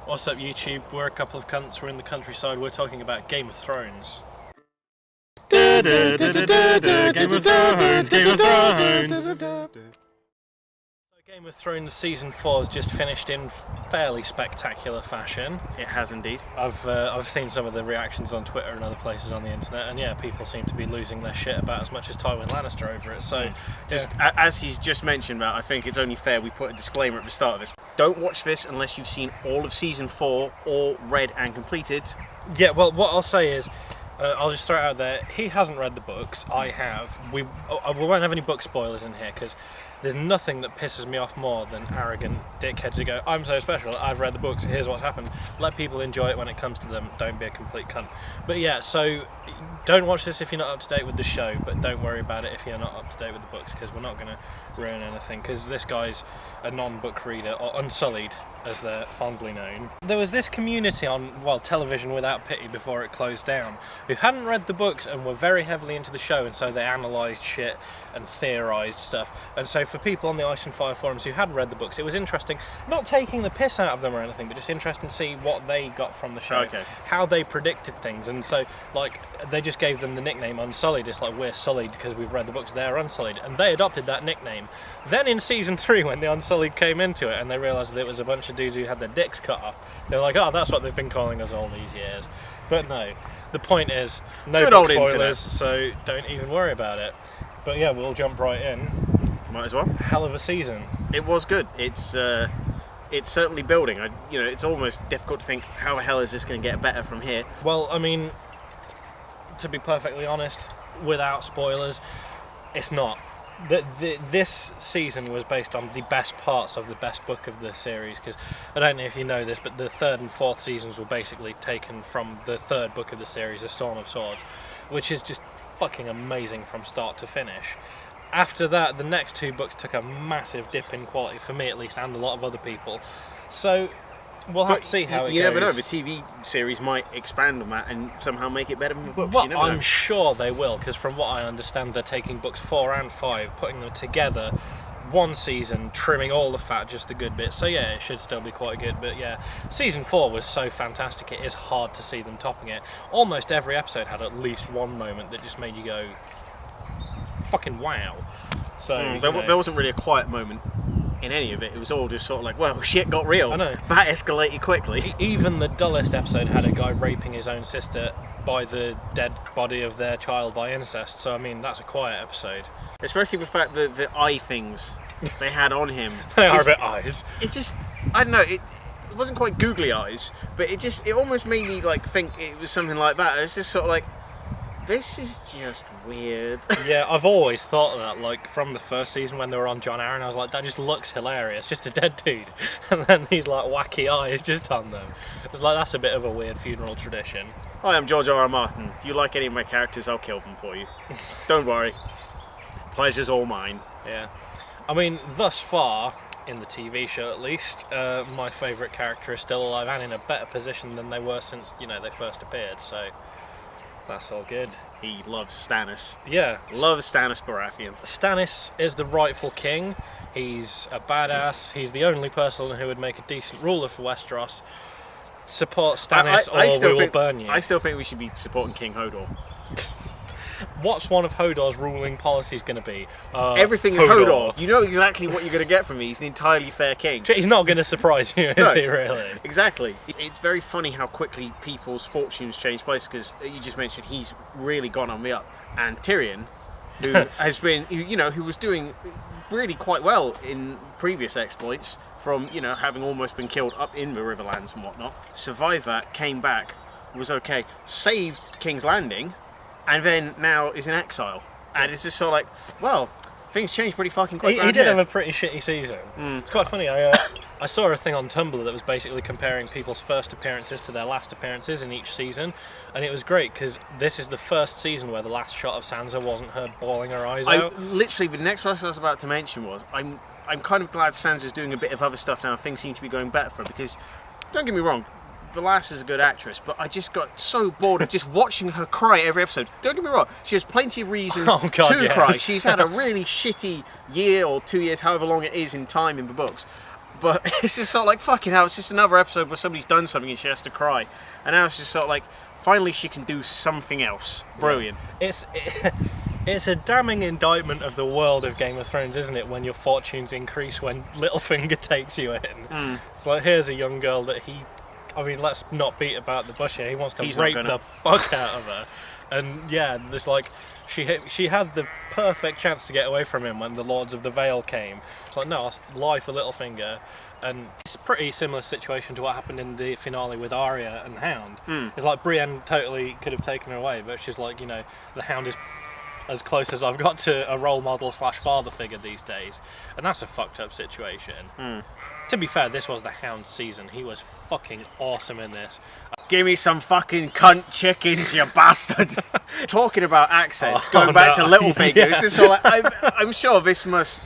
What's up, YouTube? We're a couple of cunts. We're in the countryside. We're talking about Game of Thrones. Game of Thrones. Game of Thrones. Game of Thrones season 4 has just finished in fairly spectacular fashion. It has indeed. I've seen some of the reactions on Twitter and other places on the internet, and yeah, people seem to be losing their shit about as much as Tywin Lannister over it. So, As he's just mentioned, Matt, I think it's only fair we put a disclaimer at the start of this. Don't watch this unless you've seen all of season 4 or read and completed. Yeah, well, what I'll say is, I'll just throw it out there. He hasn't read the books. I have. We won't have any book spoilers in here because there's nothing that pisses me off more than arrogant dickheads who go, "I'm so special. I've read the books. Here's what's happened." Let people enjoy it when it comes to them. Don't be a complete cunt. But yeah, so don't watch this if you're not up to date with the show. But don't worry about it if you're not up to date with the books because we're not going to ruin anything. Because this guy's a non-book reader, or Unsullied, as they're fondly known. There was this community on, Television Without Pity before it closed down, who hadn't read the books and were very heavily into the show, and so they analysed shit and theorised stuff. And so for people on the Ice and Fire forums who hadn't read the books, it was interesting, not taking the piss out of them or anything, but just interesting to see what they got from the show, how they predicted things. And so, they just gave them the nickname Unsullied. It's like, we're sullied because we've read the books, they're Unsullied. And they adopted that nickname. Then in season 3, when the Unsullied came into it and they realised that it was a bunch of dudes who had their dicks cut off, they were like, oh, that's what they've been calling us all these years. But no, the point is, no book spoilers, so don't even worry about it. But yeah, we'll jump right in. Might as well. Hell of a season. It was good. It's certainly building. It's almost difficult to think how the hell is this going to get better from here. Well, I mean, to be perfectly honest, without spoilers, it's not. This season was based on the best parts of the best book of the series, because I don't know if you know this, but the 3rd and 4th seasons were basically taken from the 3rd book of the series, A Storm of Swords, which is just fucking amazing from start to finish. After that, the next 2 books took a massive dip in quality, for me at least, and a lot of other people. So we'll have to see how it goes. You never know, the TV series might expand on that and somehow make it better than the books. Well, I'm sure they will, because from what I understand, they're taking books 4 and 5, putting them together, one season, trimming all the fat, just the good bits. So yeah, it should still be quite good. But yeah, season 4 was so fantastic, it is hard to see them topping it. Almost every episode had at least one moment that just made you go, fucking wow. So there wasn't really a quiet moment in any of it. It was all just sort of like, well, shit got real. I know. That escalated quickly. Even the dullest episode had a guy raping his own sister by the dead body of their child by incest. So I mean, that's a quiet episode. Especially the fact that the eye things they had on him. They are a bit eyes. It just, I don't know, it wasn't quite googly eyes, but it almost made me think it was something like that. It was just sort of like, this is just weird. Yeah, I've always thought that, from the first season when they were on John Arryn, I was like, that just looks hilarious, just a dead dude. And then these, wacky eyes just on them. It's like, that's a bit of a weird funeral tradition. Hi, I'm George R.R. Martin. If you like any of my characters, I'll kill them for you. Don't worry. Pleasure's all mine. Yeah. I mean, thus far, in the TV show at least, my favourite character is still alive and in a better position than they were since, they first appeared, so that's all good. He loves Stannis. Yeah. Loves Stannis Baratheon. Stannis is the rightful king. He's a badass. He's the only person who would make a decent ruler for Westeros. Support Stannis or we will burn you. I still think we should be supporting King Hodor. What's one of Hodor's ruling policies going to be? Everything is Hodor. You know exactly what you're going to get from me. He's an entirely fair king. He's not going to surprise you, is he, really? Exactly. It's very funny how quickly people's fortunes change place, because you just mentioned he's really gone on the up. And Tyrion, who has been, who was doing really quite well in previous exploits, from, having almost been killed up in the Riverlands and whatnot, survived that, came back, was okay, saved King's Landing, and then now is in exile. And it's just sort of like, well, things changed pretty fucking quick. He did have a pretty shitty season. It's quite funny. I saw a thing on Tumblr that was basically comparing people's first appearances to their last appearances in each season, and it was great because this is the first season where the last shot of Sansa wasn't her bawling her eyes out. Literally, the next person I was about to mention was, I'm kind of glad Sansa's doing a bit of other stuff now. Things seem to be going better for her, because, don't get me wrong, the lass is a good actress, but I just got so bored of just watching her cry every episode. Don't get me wrong, she has plenty of reasons to cry. She's had a really shitty year or 2 years, however long it is in time in the books. But it's just sort of like, fucking hell, it's just another episode where somebody's done something and she has to cry. And now it's just sort of like, finally she can do something else. Brilliant. It's a damning indictment of the world of Game of Thrones, isn't it, when your fortunes increase when Littlefinger takes you in. It's like, here's a young girl that let's not beat about the bush here. He wants to rape the fuck out of her. And yeah, there's like, she had the perfect chance to get away from him when the Lords of the Vale came. It's like, no, I'll lie for Littlefinger. And it's a pretty similar situation to what happened in the finale with Arya and the Hound. It's like, Brienne totally could have taken her away, but she's like, the Hound is as close as I've got to a role model / father figure these days. And that's a fucked up situation. To be fair, this was the Hound's season. He was fucking awesome in this. Give me some fucking cunt chickens, you bastard. Talking about accents, going back to Littlefinger, yeah. it's just sort of like, I'm sure this must...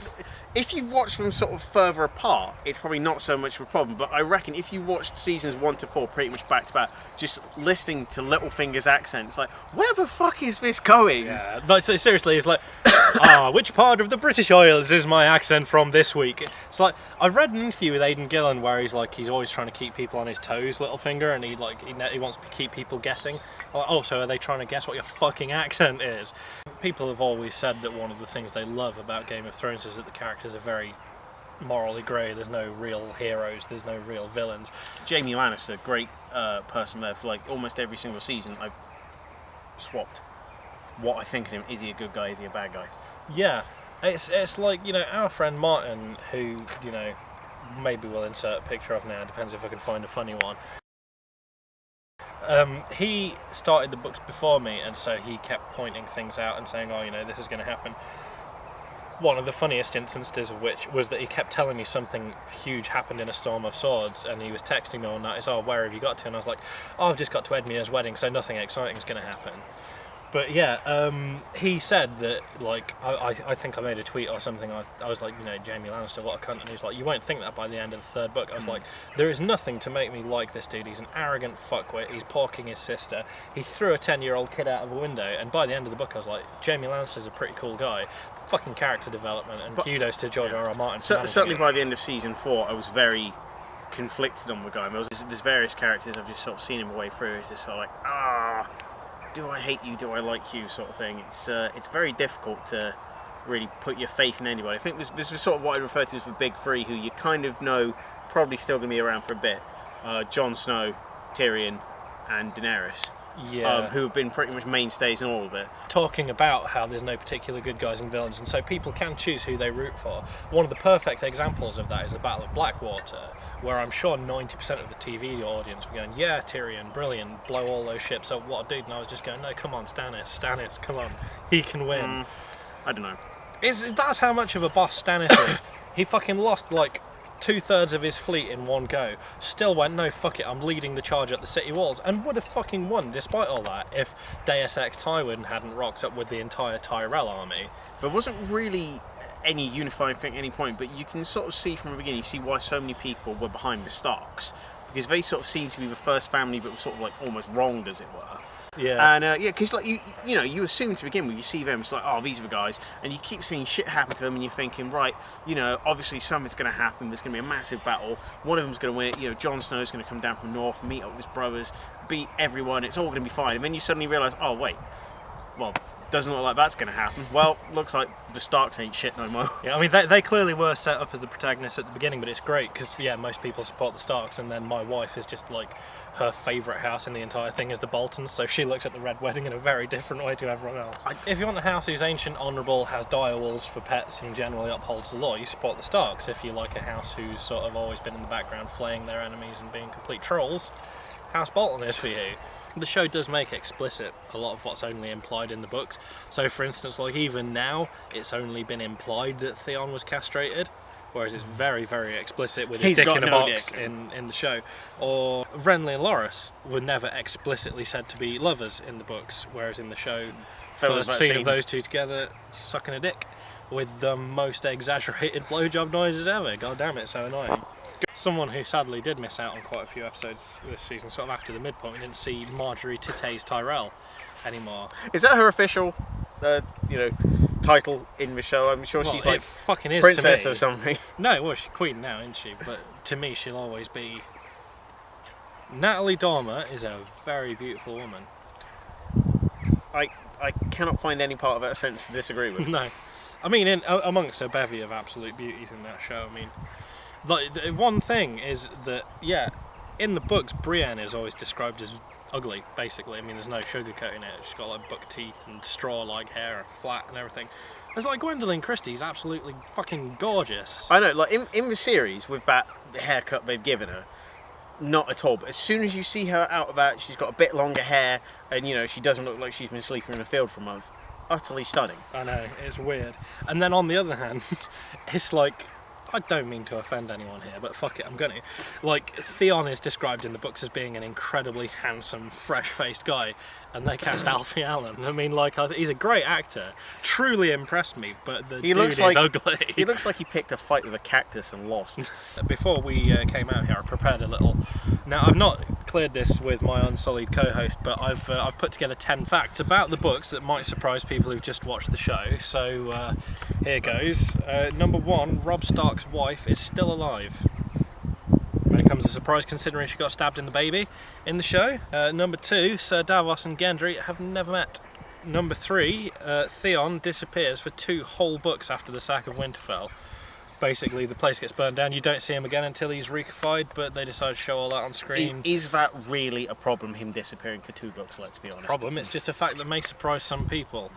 If you've watched them sort of further apart, it's probably not so much of a problem, but I reckon if you watched seasons 1 to 4 pretty much back to back, just listening to Littlefinger's accent, it's like, where the fuck is this going? Yeah, like, so seriously, it's like, which part of the British Isles is my accent from this week? It's like, I read an interview with Aidan Gillen where he's always trying to keep people on his toes, Littlefinger, and he wants to keep people guessing. Like, so are they trying to guess what your fucking accent is? People have always said that one of the things they love about Game of Thrones is that the characters are very morally grey. There's no real heroes, there's no real villains. Jaime Lannister, great person there. For like almost every single season, I've swapped what I think of him. Is he a good guy? Is he a bad guy? Yeah, it's like, our friend Martin, who, maybe we'll insert a picture of now, depends if I can find a funny one. He started the books before me, and so he kept pointing things out and saying, this is going to happen. One of the funniest instances of which was that he kept telling me something huge happened in A Storm of Swords, and he was texting me all night. He's, where have you got to? And I was like, I've just got to Edmure's wedding, so nothing exciting is going to happen. But yeah, he said that, like, I think I made a tweet or something, I was like, Jaime Lannister, what a cunt, and he was like, you won't think that by the end of the third book. I was like, there is nothing to make me like this dude. He's an arrogant fuckwit, he's porking his sister, he threw a 10-year-old kid out of a window, and by the end of the book I was like, Jaime Lannister's a pretty cool guy. Fucking character development, and kudos to George R.R. Martin. Certainly by the end of season 4, I was very conflicted on the guy. There's various characters I've just sort of seen him away through. It's just sort of like, do I hate you? Do I like you? Sort of thing. It's very difficult to really put your faith in anybody. I think this was sort of what I referred to as the big three, who you kind of know probably still going to be around for a bit. Jon Snow, Tyrion, and Daenerys. Yeah. Who have been pretty much mainstays in all of it. Talking about how there's no particular good guys and villains, and so people can choose who they root for. One of the perfect examples of that is the Battle of Blackwater, where I'm sure 90% of the TV audience were going, yeah, Tyrion, brilliant, blow all those ships up, what a dude, and I was just going, no, come on, Stannis, come on, he can win. I don't know. That's how much of a boss Stannis is. He fucking lost, like, 2/3 of his fleet in one go, still went, no, fuck it, I'm leading the charge at the city walls, and would have fucking won despite all that if Deus Ex Tywin hadn't rocked up with the entire Tyrell army. There wasn't really any unifying thing at any point, but you can sort of see from the beginning, you see why so many people were behind the Starks, because they sort of seemed to be the first family that was sort of like almost wronged, as it were. Yeah. And because like you assume to begin with, you see them, it's like, oh, these are the guys, and you keep seeing shit happen to them, and you're thinking, right, obviously something's going to happen. There's going to be a massive battle. One of them's going to win. Jon Snow's going to come down from north, meet up with his brothers, beat everyone. It's all going to be fine. And then you suddenly realise, oh wait, well, doesn't look like that's going to happen. Well, looks like the Starks ain't shit no more. Yeah, I mean, they clearly were set up as the protagonists at the beginning, but it's great because, yeah, most people support the Starks, and then my wife is just like, her favourite house in the entire thing is the Boltons, so she looks at the Red Wedding in a very different way to everyone else. If you want a house who's ancient, honourable, has direwolves for pets, and generally upholds the law, you support the Starks. If you like a house who's sort of always been in the background flaying their enemies and being complete trolls, House Bolton is for you. The show does make explicit a lot of what's only implied in the books. So, for instance, like even now, it's only been implied that Theon was castrated, whereas it's very, very explicit with his dick in a box in the show. Or Renly and Loras were never explicitly said to be lovers in the books, whereas in the show, first scene of those two together sucking a dick with the most exaggerated blowjob noises ever. God damn it, so annoying. Someone who sadly did miss out on quite a few episodes this season, sort of after the midpoint, we didn't see Marjorie Titte's Tyrell anymore. Is that her official, title in the show. I'm sure Well, she's it like fucking is princess to me. or something. No, well, she's queen now, isn't she? But to me, she'll always be. Natalie Dormer is a very beautiful woman. I cannot find any part of that sentence to disagree with. No, I mean, amongst a bevy of absolute beauties in that show, I mean, like the one thing is that in the books, Brienne is always described as ugly. Basically, I mean, there's no sugarcoating it. She's got like buck teeth and straw-like hair and flat and everything. It's like Gwendolyn Christie's absolutely fucking gorgeous. I know, like in the series with that haircut they've given her, not at all. But as soon as you see her out of that, she's got a bit longer hair, and she doesn't look like she's been sleeping in a field for a month. Utterly stunning. I know, it's weird. And then on the other hand, it's like, I don't mean to offend anyone here, but fuck it, I'm gonna. Like, Theon is described in the books as being an incredibly handsome, fresh-faced guy, and they cast Alfie Allen. I mean, like, he's a great actor, truly impressed me, but the dude is ugly. He looks like he picked a fight with a cactus and lost. Before we came out here, I prepared a little. Now, I've not cleared this with my unsullied co-host, but I've put together 10 facts about the books that might surprise people who've just watched the show. So here goes. Number 1, Robb Stark's wife is still alive. When it comes as a surprise, considering she got stabbed in the baby in the show. Number 2, Sir Davos and Gendry have never met. Number 3, Theon disappears for 2 whole books after the sack of Winterfell. Basically, the place gets burned down. You don't see him again until he's reified, but they decide to show all that on screen. Is that really a problem, him disappearing for 2 books, let's be honest? Problem, it's just a fact that may surprise some people.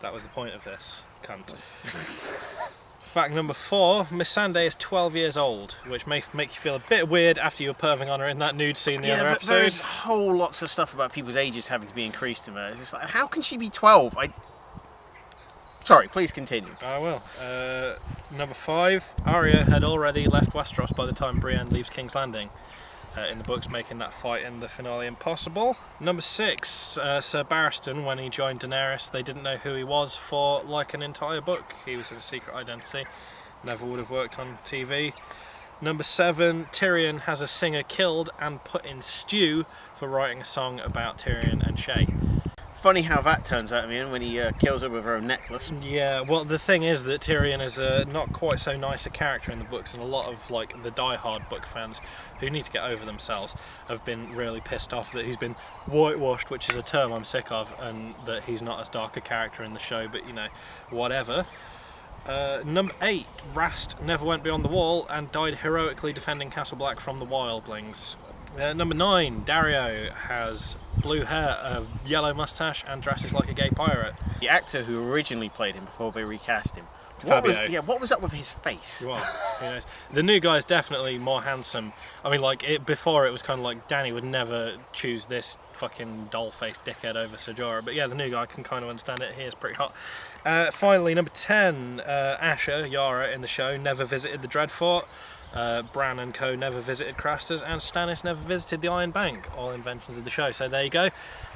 That was the point of this. Cunt. Fact number 4, Missandei is 12 years old, which may make you feel a bit weird after you were perving on her in that nude scene the other episode. There's whole lots of stuff about people's ages having to be increased in there. It's just like, how can she be 12? Sorry, please continue. I will. Number 5, Arya had already left Westeros by the time Brienne leaves King's Landing. In the books, making that fight in the finale impossible. Number 6, Sir Barristan, when he joined Daenerys, they didn't know who he was for like an entire book. He was a secret identity, never would have worked on TV. Number 7, Tyrion has a singer killed and put in stew for writing a song about Tyrion and Shae. Funny how that turns out in the end when he kills her with her own necklace. Yeah, well, the thing is that Tyrion is a not quite so nice a character in the books, and a lot of like the die-hard book fans who need to get over themselves have been really pissed off that he's been whitewashed, which is a term I'm sick of, and that he's not as dark a character in the show, but whatever. Number 8, Rast never went beyond the wall and died heroically defending Castle Black from the wildlings. Number 9, Dario has blue hair, a yellow moustache, and dresses like a gay pirate. The actor who originally played him before they recast him. What was up with his face? Well, who knows? The new guy is definitely more handsome. I mean, before it was kind of like Danny would never choose this fucking doll-faced dickhead over Ser Jorah, but yeah, the new guy can kind of understand it. He is pretty hot. Finally, number 10, Asher, Yara in the show, never visited the Dreadfort. Bran and co never visited Crasters, and Stannis never visited the Iron Bank. All inventions of the show. So there you go.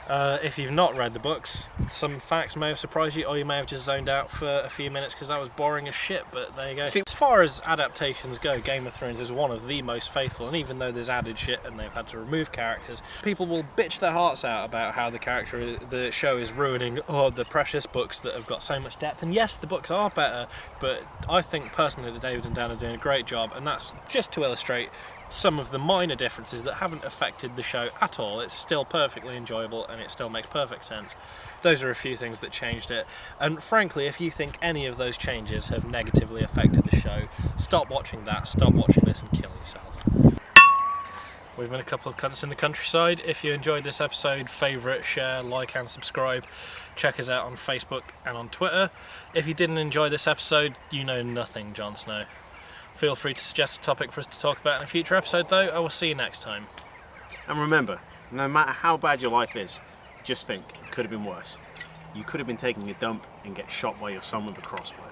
If you've not read the books, some facts may have surprised you, or you may have just zoned out for a few minutes because that was boring as shit, but there you go. See, as far as adaptations go, Game of Thrones is one of the most faithful, and even though there's added shit and they've had to remove characters, people will bitch their hearts out about how the show is ruining the precious books that have got so much depth. And yes, the books are better, but I think personally that David and Dan are doing a great job, and that's just to illustrate some of the minor differences that haven't affected the show at all. It's still perfectly enjoyable and it still makes perfect sense. Those are a few things that changed it, and frankly, if you think any of those changes have negatively affected the show, stop watching that, stop watching this and kill yourself. We've been a couple of cunts in the countryside. If you enjoyed this episode, favourite, share, like and subscribe. Check us out on Facebook and on Twitter. If you didn't enjoy this episode, you know nothing, Jon Snow. Feel free to suggest a topic for us to talk about in a future episode, though. I will see you next time. And remember, no matter how bad your life is, just think, it could have been worse. You could have been taking a dump and get shot by your son with a crossbow.